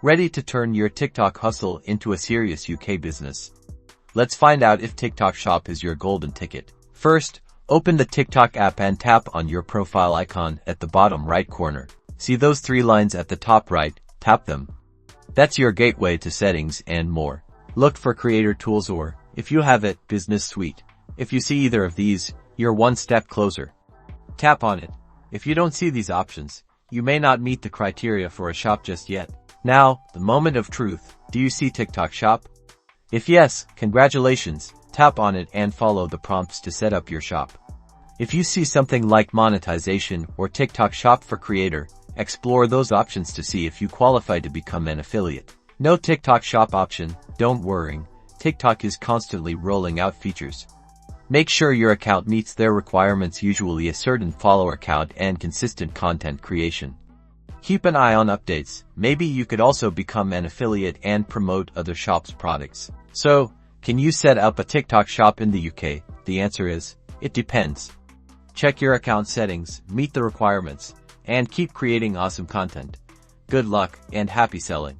Ready to turn your TikTok hustle into a serious UK business? Let's find out if TikTok Shop is your golden ticket. First, open the TikTok app and tap on your profile icon at the bottom right corner. See those three lines at the top right? Tap them. That's your gateway to settings and more. Look for Creator Tools or, if you have it, Business Suite. If you see either of these, you're one step closer. Tap on it. If you don't see these options, you may not meet the criteria for a shop just yet. Now, the moment of truth. Do you see TikTok Shop? If yes, congratulations. Tap on it and follow the prompts to set up your shop. If you see something like monetization or TikTok Shop for Creator, explore those options to see if you qualify to become an affiliate. No TikTok Shop option? Don't worry. TikTok is constantly rolling out features. Make sure your account meets their requirements, usually a certain follower count and consistent content creation. Keep an eye on updates. Maybe you could also become an affiliate and promote other shops' products. So, can you set up a TikTok Shop in the UK? The answer is, it depends. Check your account settings, meet the requirements, and keep creating awesome content. Good luck and happy selling.